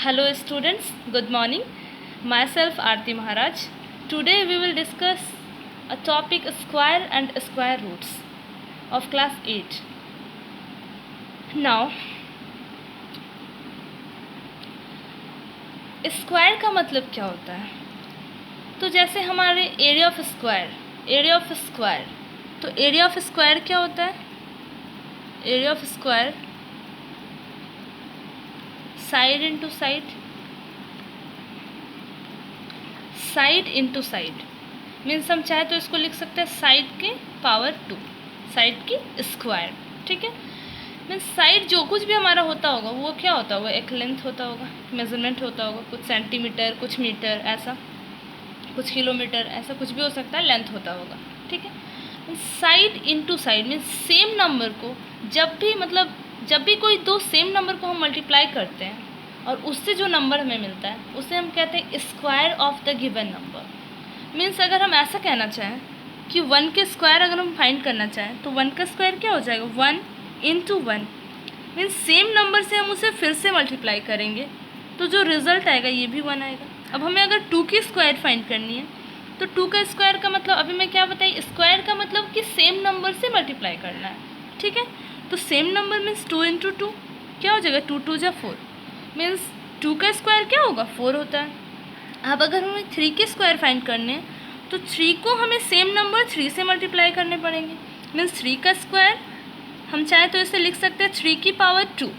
Hello students, good morning. Myself Aarti Maharaj. Today we will discuss a topic square and square roots of class 8. Now, square का मतलब क्या होता है? तो जैसे हमारे एरिया ऑफ स्क्वायर, तो एरिया ऑफ स्क्वायर क्या होता है? Area of square side into side means हम चाहे तो इसको लिख सकते हैं साइड के पावर 2, साइड की स्क्वायर. ठीक है, मीन्स साइड जो कुछ भी हमारा होता होगा वो क्या होता होगा? एक लेंथ होता होगा, मेजरमेंट होता होगा, कुछ सेंटीमीटर, कुछ मीटर, ऐसा कुछ किलोमीटर, ऐसा कुछ भी हो सकता है, लेंथ होता होगा. ठीक है, side into side means same number को जब भी कोई दो सेम नंबर को हम मल्टीप्लाई करते हैं और उससे जो नंबर हमें मिलता है उसे हम कहते हैं square of the given number. Means अगर हम ऐसा कहना चाहें कि 1 के स्क्वायर अगर हम फाइंड करना चाहें तो 1 का स्क्वायर क्या हो जाएगा? 1 इंटू 1 मीन्स सेम नंबर से हम उसे फिर से मल्टीप्लाई करेंगे तो जो रिज़ल्ट आएगा ये भी 1 आएगा. अब हमें अगर 2 की स्क्वायर फाइंड करनी है तो 2 का स्क्वायर का मतलब अभी मैं क्या बताई? स्क्वायर का मतलब कि सेम नंबर से मल्टीप्लाई करना है. ठीक है, तो सेम नंबर मीन्स 2 इंटू 2 क्या हो जाएगा? 2 2 जा 4 मीन्स 2 का स्क्वायर क्या होगा? 4 होता है. अब अगर हमें 3 के स्क्वायर फाइंड करने हैं तो 3 को हमें सेम नंबर 3 से मल्टीप्लाई करने पड़ेंगे. मीन्स 3 का स्क्वायर हम चाहे तो इसे लिख सकते हैं 3 की पावर 2,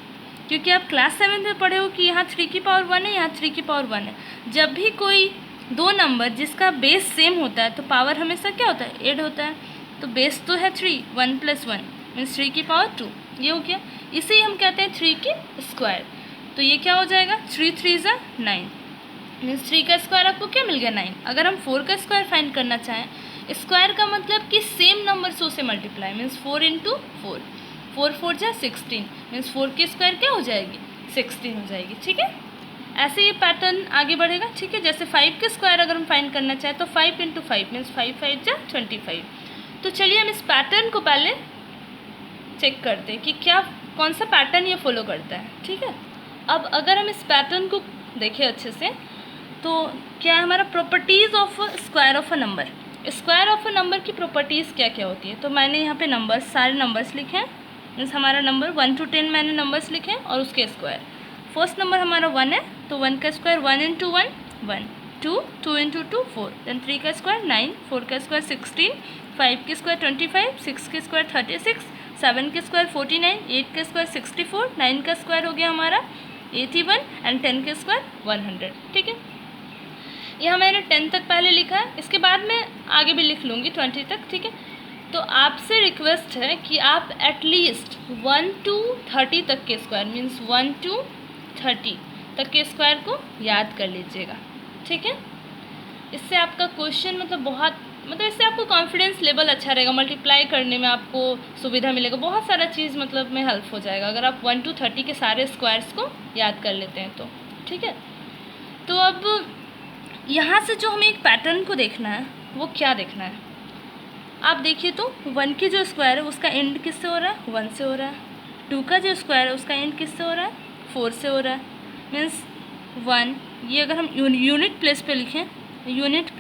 क्योंकि आप क्लास 7 में पढ़े हो कि यहाँ 3 की पावर 1 है, यहाँ 3 की पावर 1 है. जब भी कोई दो नंबर जिसका बेस सेम होता है तो पावर हमेशा क्या होता है? ऐड होता है. तो बेस तो है 3, 1 + 1 मीन्स 3 की पावर 2, ये हो गया. इसे ही हम कहते हैं 3 की स्क्वायर. तो ये क्या हो जाएगा? 3 3 = 9 मीन्स 3 का स्क्वायर आपको क्या मिल गया? 9. अगर हम 4 का स्क्वायर फाइंड करना चाहें, स्क्वायर का मतलब कि सेम नंबर से उसे मल्टीप्लाई मीन्स 4 इंटू 4, 4 4 जा 16 मीन्स 4 की स्क्वायर क्या हो जाएगी? 16 हो जाएगी. ठीक है, ऐसे ये पैटर्न आगे बढ़ेगा. ठीक है, जैसे 5 के स्क्वायर अगर हम फाइंड करना चाहें तो 5 इंटू 5 मीन्स 5 5 जा 25. तो चलिए हम इस पैटर्न को पहले चेक करते हैं कि कौन सा पैटर्न ये फॉलो करता है. ठीक है, अब अगर हम इस पैटर्न को देखें अच्छे से तो क्या है हमारा properties of square of a number. Square of a number की प्रॉपर्टीज़ क्या क्या होती है? तो मैंने यहाँ पे सारे नंबर्स लिखे हैं. मीन्स हमारा नंबर 1 to 10 मैंने नंबर्स लिखे हैं और उसके स्क्वायर. फर्स्ट नंबर हमारा 1 है तो 1 का स्क्वायर 1 इंटू 1 1, 2 2 इंटू 2 4, देन 3 का स्क्वायर 9, 4 का स्क्वायर 16, 5 के स्क्वायर 25, 6 के स्क्वायर 36, 7 के स्क्वायर 49, 8 का स्क्वायर 64, 9 का स्क्वायर हो गया हमारा 81 एंड 10 के स्क्वायर 100. ठीक है, यह मैंने 10 तक पहले लिखा है, इसके बाद मैं आगे भी लिख लूँगी 20 तक. ठीक है, तो आपसे रिक्वेस्ट है कि आप एटलीस्ट 1 to 30 तक के स्क्वायर मीन्स 1 to 30 तक के स्क्वायर को याद कर लीजिएगा. ठीक है, इससे आपका क्वेश्चन इससे आपको कॉन्फिडेंस लेवल अच्छा रहेगा, मल्टीप्लाई करने में आपको सुविधा मिलेगा, बहुत सारा चीज़ में हेल्प हो जाएगा अगर आप 1 to 30 के सारे स्क्वायर्स को याद कर लेते हैं तो. ठीक है, तो अब यहाँ से जो हमें एक पैटर्न को देखना है वो क्या देखना है? आप देखिए तो 1 की जो स्क्वायर है उसका एंड किससे हो रहा है? 1 से हो रहा है. 2 का जो स्क्वायर है उसका एंड किससे हो रहा है? 4 से हो रहा है. मीन्स 1, ये अगर हम यूनिट प्लेस पे लिखें, यूनिट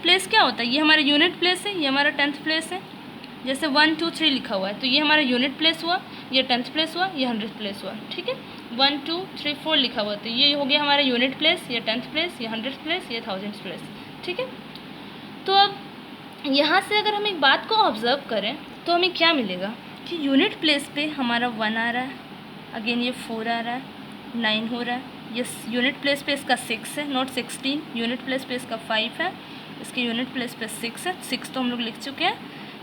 प्लेस क्या होता है? ये हमारा यूनिट प्लेस है, ये हमारा 10th प्लेस है. जैसे 1 2 3 लिखा हुआ है तो ये हमारा यूनिट प्लेस हुआ, ये 10th प्लेस हुआ, ये 100th प्लेस हुआ. ठीक है, 1 2 3 4 लिखा हुआ तो ये हो गया हमारा यूनिट प्लेस, ये 10th प्लेस, ये 100th प्लेस, ये 1000th प्लेस. ठीक है, तो अब यहाँ से अगर हम एक बात को ऑब्ज़र्व करें तो हमें क्या मिलेगा कि यूनिट प्लेस पे हमारा 1 आ रहा है, अगेन ये 4 आ रहा है, 9 हो रहा है. ये यूनिट प्लेस पे इसका 6 है, नॉट 16. यूनिट प्लेस पे इसका 5 है, इसके यूनिट प्लेस पे 6 है. 6 तो हम लोग लिख चुके हैं.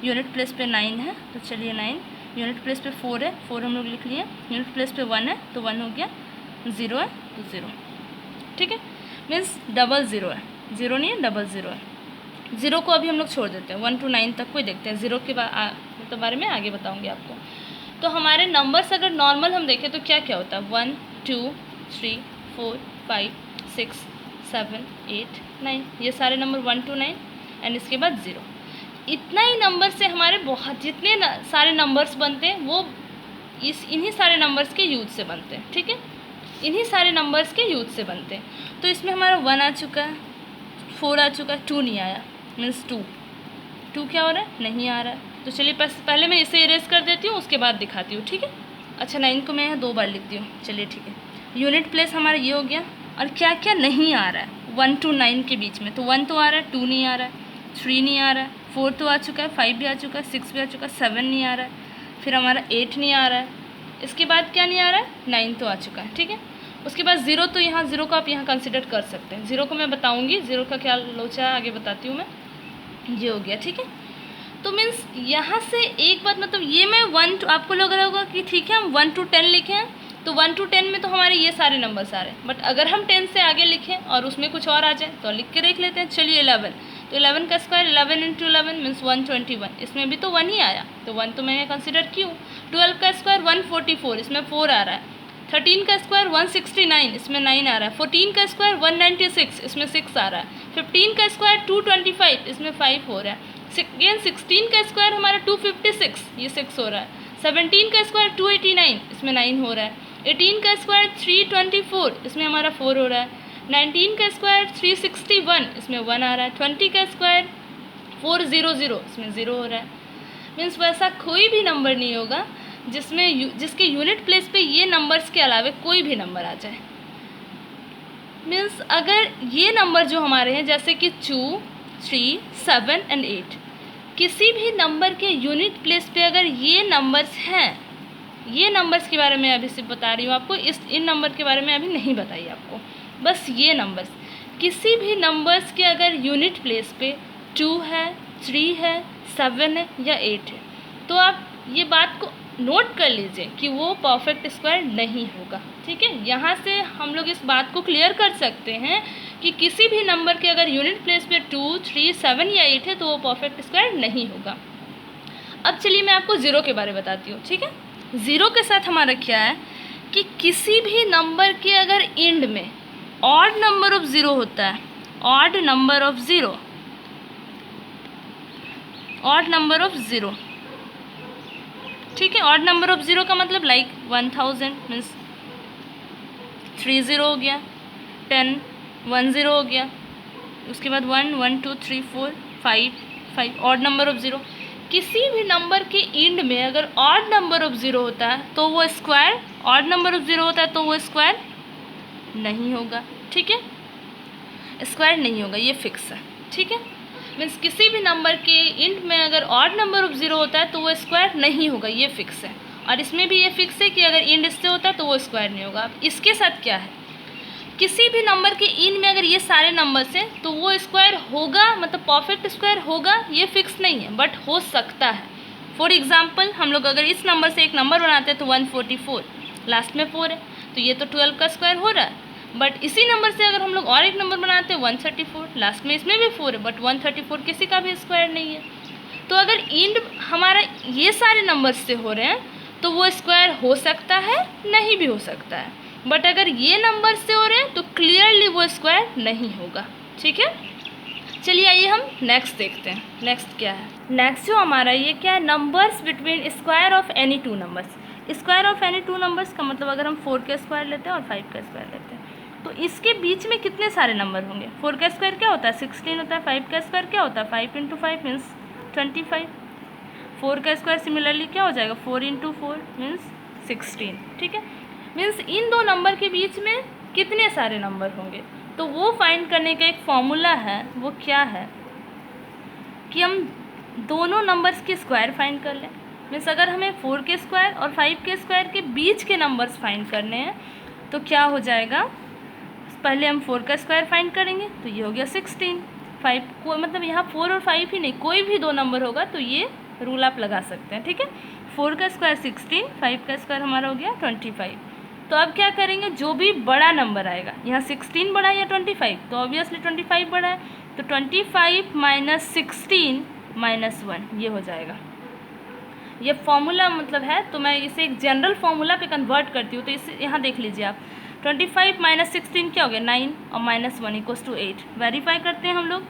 यूनिट प्लेस पे 9 है तो चलिए 9. यूनिट प्लेस पे 4 है, 4 हम लोग लिख लिए. यूनिट प्लेस पे 1 है तो 1 हो गया. 0 है तो 0. ठीक है, मीन्स डबल 0 है, 0 नहीं है, डबल 0 है. 0 को अभी हम लोग छोड़ देते हैं, 1 to 9 तक को देखते हैं. 0 के बारे में आगे बताऊंगी आपको. तो हमारे नंबर्स अगर नॉर्मल हम देखें तो क्या क्या होता है? 1 2 3 4 5 6 7 8 9, ये सारे नंबर 1 to 9 एंड इसके बाद 0. इतना ही नंबर से हमारे बहुत जितने सारे नंबर्स बनते हैं वो इन्हीं सारे नंबर्स के यूज से बनते हैं, ठीक है, इन्हीं सारे नंबर्स के यूज से बनते हैं। तो इसमें हमारा 1 आ चुका है, 4 आ चुका है, 2 नहीं आया, मीन्स 2 क्या हो रहा है, नहीं आ रहा है। तो चलिए पहले मैं इसे इरेज कर देती हूँ, उसके बाद दिखाती हूँ, ठीक है। अच्छा 9 को मैं यहाँ 2 बार लिखती हूँ, चलिए ठीक है। यूनिट प्लेस हमारा ये हो गया। और क्या क्या नहीं आ रहा है 1 to 9 के बीच में, तो 1 तो आ रहा है, 2 नहीं आ रहा है, 3 नहीं आ रहा है, 4 तो आ चुका है, 5 भी आ चुका है, 6 भी आ चुका है, 7 नहीं आ रहा है, फिर हमारा 8 नहीं आ रहा है, इसके बाद क्या नहीं आ रहा है, 9 तो आ चुका है, ठीक है। उसके बाद 0, तो यहाँ 0 को आप यहाँ कंसिडर कर सकते हैं, 0 को मैं बताऊँगी, 0 का क्या लोचा है आगे बताती हूँ मैं। ये हो गया, ठीक है। तो मीन्स यहाँ से एक बात, मतलब ये मैं 1 to, आपको लग रहा होगा कि ठीक है हम 1 to 10 लिखे हैं, तो 1 to 10 में तो हमारे ये सारे नंबर्स आ रहे हैं, बट अगर हम 10 से आगे लिखें और उसमें कुछ और आ जाए तो लिख के देख लेते हैं। चलिए 11, तो 11 का स्क्वायर 11 × 11 मीन्स 121, इसमें भी तो 1 ही आया, तो 1 तो मैंने कंसिडर की हूँ। 12 का स्क्वायर 144, इसमें 4 आ रहा है। 13 का स्क्वायर 169, इसमें 9 आ रहा है। 14 का स्क्वायर 196, इसमें 6 आ रहा है। 15 का स्क्वायर 225, इसमें 5 हो रहा है। अगेन 16 का स्क्वायर हमारा 256, ये 6 हो रहा है। 17 का स्क्वायर 289, इसमें 9 हो रहा है। 18 का स्क्वायर 324, इसमें हमारा 4 हो रहा है। 19 का स्क्वायर 361, इसमें 1 आ रहा है। 20 का स्क्वायर 400, इसमें 0 हो रहा है। मीन्स वैसा कोई भी नंबर नहीं होगा जिसके यूनिट प्लेस पे ये नंबर्स के अलावा कोई भी नंबर आ जाए। मीन्स अगर ये नंबर जो हमारे हैं जैसे कि 2, 3, 7 and 8, किसी भी नंबर के यूनिट प्लेस पे अगर ये नंबर्स हैं, ये नंबर्स के बारे में अभी सिर्फ बता रही हूँ आपको, इन नंबर के बारे में अभी नहीं बताई आपको, बस ये नंबर्स, किसी भी नंबर्स के अगर यूनिट प्लेस पे 2 है, 3 है, 7 है या 8 है, तो आप ये बात को नोट कर लीजिए कि वो परफेक्ट स्क्वायर नहीं होगा, ठीक है। यहाँ से हम लोग इस बात को क्लियर कर सकते हैं कि किसी भी नंबर के अगर यूनिट प्लेस पे 2, 3, 7 या 8 है तो वो परफेक्ट स्क्वायर नहीं होगा। अब चलिए मैं आपको 0 के बारे में बताती हूँ, ठीक है। 0 के साथ हमारा क्या है कि किसी भी नंबर के अगर एंड में ऑड नंबर ऑफ 0 होता है, odd number of 0, odd number of 0, ठीक है। ऑड नंबर ऑफ 0 का मतलब लाइक 1000 मीन्स 30 हो गया, 10 10 हो गया, उसके बाद 1 1 2 3 4 5 5, ऑड नंबर ऑफ 0। किसी भी नंबर के एंड में अगर ऑड नंबर ऑफ 0 होता है तो वो स्क्वायर, ऑड नंबर ऑफ 0 होता है तो वो स्क्वायर नहीं होगा, ठीक है, स्क्वायर नहीं होगा, ये फिक्स है, ठीक है। मीन्स किसी भी नंबर के एंड में अगर ऑड नंबर ऑफ 0 होता है तो वो स्क्वायर नहीं होगा, ये फिक्स है। और इसमें भी ये फिक्स है कि अगर एंड इससे होता है तो वो स्क्वायर नहीं होगा। अब इसके साथ क्या है, किसी भी नंबर के एंड में अगर ये सारे नंबर्स हैं तो वो स्क्वायर होगा, मतलब परफेक्ट स्क्वायर होगा, ये फिक्स नहीं है, बट हो सकता है। फॉर एग्जांपल हम लोग अगर इस नंबर से एक नंबर बनाते हैं तो 144, लास्ट में 4 है, तो ये तो 12 का स्क्वायर हो रहा है। बट इसी नंबर से अगर हम लोग और एक नंबर बनाते हैं 134, लास्ट में इसमें भी 4 है, बट 134 किसी का भी स्क्वायर नहीं है। तो अगर एंड हमारा ये सारे नंबर्स से हो रहे हैं तो वो स्क्वायर हो सकता है, नहीं भी हो सकता है, बट अगर ये नंबर से हो रहे हैं तो क्लियरली वो स्क्वायर नहीं होगा, ठीक है। चलिए आइए हम नेक्स्ट देखते हैं। नेक्स्ट क्या है, नेक्स्ट जो हमारा ये क्या है, numbers between square of any 2 numbers. Square of any 2 numbers का मतलब अगर हम 4 का स्क्वायर लेते हैं और 5 का स्क्वायर लेते हैं तो इसके बीच में कितने सारे नंबर होंगे। 4 का स्क्वायर क्या होता है 16 होता है, 5 का स्क्वायर क्या होता है 5 × 5 मीन्स 25, 4 का स्क्वायर सिमिलरली क्या हो जाएगा 4 × 4 मीन्स 16, ठीक है। मीन्स इन दो नंबर के बीच में कितने सारे नंबर होंगे, तो वो फाइंड करने का एक फॉर्मूला है, वो क्या है कि हम दोनों नंबर्स के स्क्वायर फाइंड कर लें। मीन्स अगर हमें 4 के स्क्वायर और 5 के स्क्वायर के बीच के नंबर्स फाइंड करने हैं तो क्या हो जाएगा, पहले हम 4 का स्क्वायर फाइंड करेंगे तो ये हो गया 16, 5 को मतलब यहाँ 4 और 5 ही नहीं, कोई भी 2 नंबर होगा तो ये रूल आप लगा सकते हैं, ठीक है। 4 का स्क्वायर 16, 5 का स्क्वायर हमारा हो गया 25। तो अब क्या करेंगे, जो भी बड़ा नंबर आएगा, यहाँ 16 बड़ा है या 25, तो ऑब्वियसली 25 बड़ा है, तो 25 - 16 - 1 ये हो जाएगा। ये फॉर्मूला मतलब है, तो मैं इसे एक जनरल फार्मूला पे कन्वर्ट करती हूँ। तो इसे यहाँ देख लीजिए आप, 25 - 16 क्या हो गया 9 और -1 = 8। वेरीफाई करते हैं हम लोग।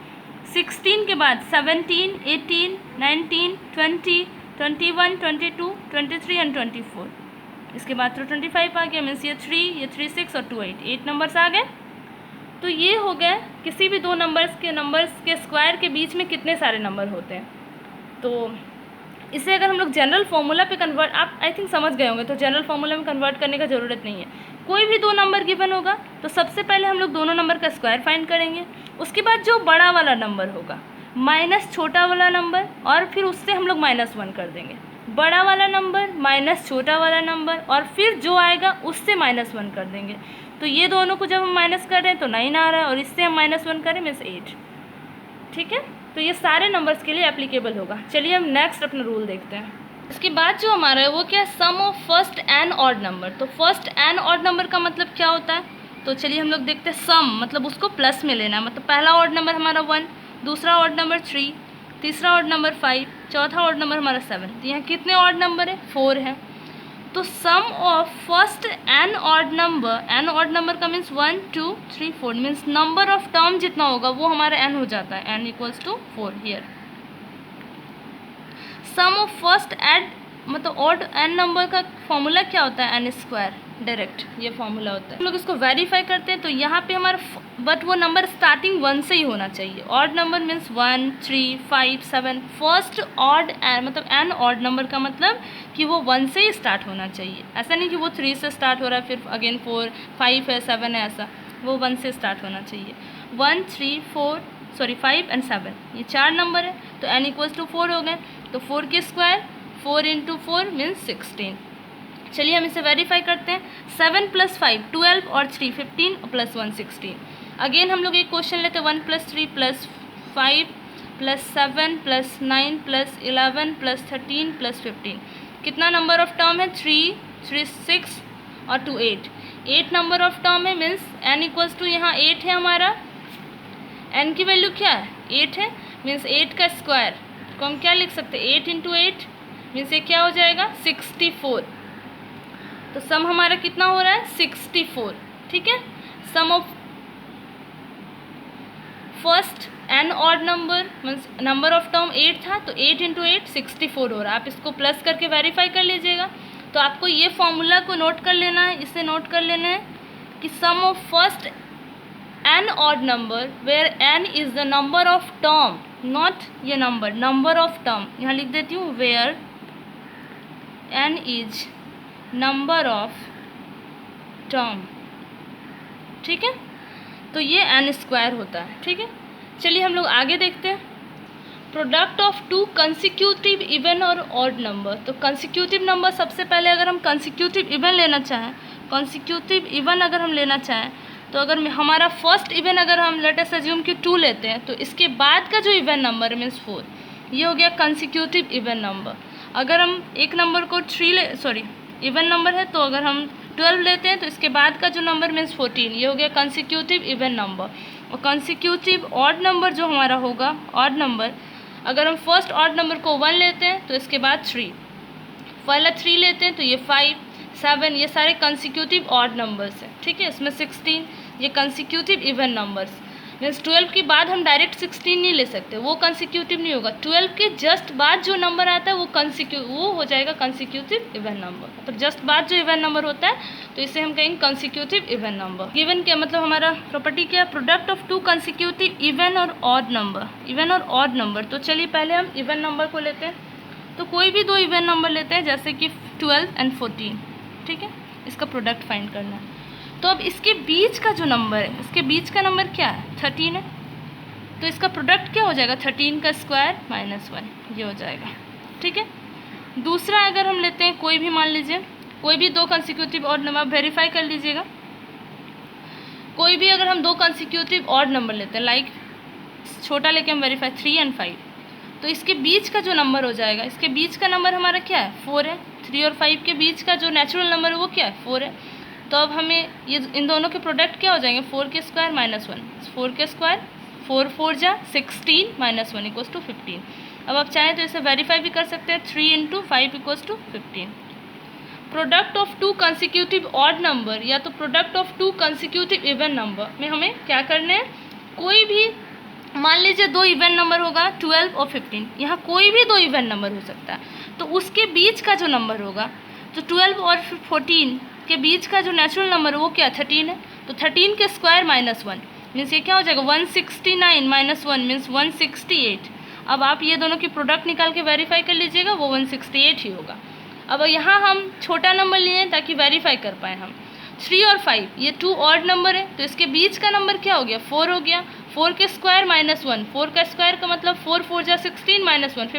16 के बाद 17, 18, 19, 20, 21, 22, 23 एंड 24। इसके बाद 25 आ गया, मीन्स ये 3, ये 3 6 और 2 8, 8 नंबर्स आ गए। तो ये हो गया किसी भी दो नंबर्स के स्क्वायर के बीच में कितने सारे नंबर होते हैं। तो इसे अगर हम लोग जनरल फॉर्मूला पे कन्वर्ट, आप आई थिंक समझ गए होंगे, तो जनरल फॉर्मूला में कन्वर्ट करने का ज़रूरत नहीं है। कोई भी दो नंबर गिवन होगा तो सबसे पहले हम लोग दोनों नंबर का स्क्वायर फाइंड करेंगे, उसके बाद जो बड़ा वाला नंबर होगा माइनस छोटा वाला नंबर, और फिर उससे हम लोग -1 कर देंगे। बड़ा वाला नंबर माइनस छोटा वाला नंबर, और फिर जो आएगा उससे -1 कर देंगे। तो ये दोनों को जब हम माइनस कर रहे हैं तो 9 आ रहा है, और इससे हम -1 करें मीन्स 8। ठीक है, तो ये सारे नंबर्स के लिए एप्लीकेबल होगा। चलिए हम नेक्स्ट अपना रूल देखते हैं। इसके बाद जो हमारा है वो क्या है, sum of first n odd number. तो फर्स्ट एंड ऑड नंबर का मतलब क्या होता है, तो चलिए हम लोग देखते हैं। सम मतलब उसको प्लस में लेना है, मतलब पहला ऑड नंबर हमारा 1, दूसरा ऑड नंबर 3, तीसरा ऑड नंबर 5, चौथा ऑड नंबर हमारा 7। तो यहाँ कितने ऑड नंबर है, 4 है। तो sum of first n odd number का means 1 2 3 4, means number of term जितना होगा वो हमारा n हो जाता है, n equals to 4 here. Sum of first n मतलब ऑड n नंबर का फॉर्मूला क्या होता है, n स्क्वायर, डायरेक्ट ये फॉर्मूला होता है। हम लोग इसको वेरीफाई करते हैं, तो यहाँ पे हमारा बट वो नंबर स्टार्टिंग 1 से ही होना चाहिए। Odd number means 1 3 5 7, first odd मतलब n ऑड नंबर का मतलब कि वो 1 से ही स्टार्ट होना चाहिए। ऐसा नहीं कि वो 3 से स्टार्ट हो रहा है फिर अगेन 4 5 है 7 है, ऐसा वो 1 से स्टार्ट होना चाहिए। 1 3 5 एंड 7 ये 4 नंबर है, तो n इक्वल्स टू 4 हो गए। तो 4 के स्क्वायर 4 × 4 मीन्स 16। चलिए हम इसे वेरीफाई करते हैं। 7 + 5 12 और 3 15 + 1 16। अगेन हम लोग एक क्वेश्चन लेते हैं, 1 + 3 + 5 + 7 + 9 + 11 + 13 + 15। कितना नंबर ऑफ टर्म है, 3 3 6 और 2 8, 8 नंबर ऑफ टर्म है, मीन्स n इक्वल्स टू यहाँ 8 है हमारा। n की वैल्यू क्या है, 8 है, मीन्स 8 का स्क्वायर को हम क्या लिख सकते हैं, 8 × 8 मीन्स ये क्या हो जाएगा, 64। तो सम हमारा कितना हो रहा है, 64। ठीक है, sum of first n odd number means number of term 8 था, तो 8 × 8 64 हो रहा है। आप इसको प्लस करके वेरीफाई कर लीजिएगा। तो आपको ये फॉर्मूला को नोट कर लेना है, इसे नोट कर लेना है कि sum of first n odd number where n is the number of term, not ये नंबर ऑफ टर्म। यहाँ लिख देती हूँ, where n is number of term. ठीक है, तो ये n स्क्वायर होता है। ठीक है, चलिए हम लोग आगे देखते हैं। प्रोडक्ट ऑफ 2 कंसिक्यूटिव इवन और ऑड नंबर। तो कंसिक्यूटिव नंबर सबसे पहले अगर हम कंसिक्यूटिव इवन लेना चाहें, अगर हम लेना चाहें, तो अगर हमारा फर्स्ट इवन अगर हम लेट अस अज्यूम कि 2 लेते हैं, तो इसके बाद का जो इवन नंबर मीन्स 4, ये हो गया कंसिक्यूटिव इवन नंबर। अगर हम एक नंबर को इवन नंबर है, तो अगर हम 12 लेते हैं तो इसके बाद का जो नंबर मीन्स 14, ये हो गया कंसिक्यूटिव इवन नंबर। और कंसिक्यूटिव ऑड नंबर जो हमारा होगा, ऑड नंबर, अगर हम फर्स्ट ऑड नंबर को 1 लेते हैं तो इसके बाद 3, पहला 3 लेते हैं तो ये 5 7, ये सारे कंसिक्यूटिव ऑड नंबर्स हैं। ठीक है, इसमें 16 ये कंसिक्यूटिव इवन नंबर्स। मीन्स 12 के बाद हम डायरेक्ट 16 नहीं ले सकते, वो कंसिक्यूटिव नहीं होगा। 12 के जस्ट बाद जो नंबर आता है वो हो जाएगा कंसिक्यूटिव इवन नंबर। मतलब जस्ट बाद जो इवन नंबर होता है तो इसे हम कहेंगे कंसिक्यूटिव इवन नंबर। गिवन क्या मतलब हमारा प्रॉपर्टी क्या है, प्रोडक्ट ऑफ 2 कंसिक्यूटिव इवन और ऑड नंबर। तो चलिए पहले हम इवन नंबर को लेते हैं। तो कोई भी 2 इवन नंबर लेते हैं, जैसे कि 12 और 14। ठीक है, इसका प्रोडक्ट फाइंड करना है। तो अब इसके बीच का जो नंबर है, इसके बीच का नंबर क्या है, 13 है। तो इसका प्रोडक्ट क्या हो जाएगा, 13 का स्क्वायर -1, ये हो जाएगा। ठीक है, दूसरा अगर हम लेते हैं कोई भी, मान लीजिए कोई भी 2 कंसिक्यूटिव ऑड नंबर, वेरीफाई कर लीजिएगा। कोई भी अगर हम 2 कंसिक्यूटिव ऑड नंबर लेते हैं, लाइक छोटा लेके हम वेरीफाई 3 और 5, तो इसके बीच का जो नंबर हो जाएगा, इसके बीच का नंबर हमारा क्या है, 4 है। 3 और 5 के बीच का जो नेचुरल नंबर है वो क्या है, 4 है। तो अब हमें ये इन दोनों के प्रोडक्ट क्या हो जाएंगे, 4 के स्क्वायर -1, 4 के स्क्वायर 4 4 जा 16 -1 इक्वल्स टू 15। अब आप चाहें तो इसे वेरीफाई भी कर सकते हैं, 3 × 5 equals to 15। Product of 2 consecutive odd number या तो product of 2 consecutive even number में हमें क्या करना है, कोई भी मान लीजिए 2 इवन नंबर होगा 12 और 15, यहाँ कोई भी 2 इवन नंबर हो सकता है, तो उसके बीच का जो नंबर होगा तो 12 और 14 के बीच का जो नेचुरल नंबर है वो क्या 13 है, तो 13 के स्क्वायर -1 मीन्स ये क्या हो जाएगा 169 -1 मीन्स 168। अब आप ये दोनों की प्रोडक्ट निकाल के वेरीफाई कर लीजिएगा, वो 168 ही होगा। अब यहाँ हम छोटा नंबर लिए हैं ताकि वेरीफाई कर पाएँ हम। 3 और 5 ये 2 ऑड नंबर है, तो इसके बीच का नंबर क्या हो गया 4 हो गया। 4 के स्क्वायर -1, 4 का स्क्वायर का मतलब 4 4 जा 16 -1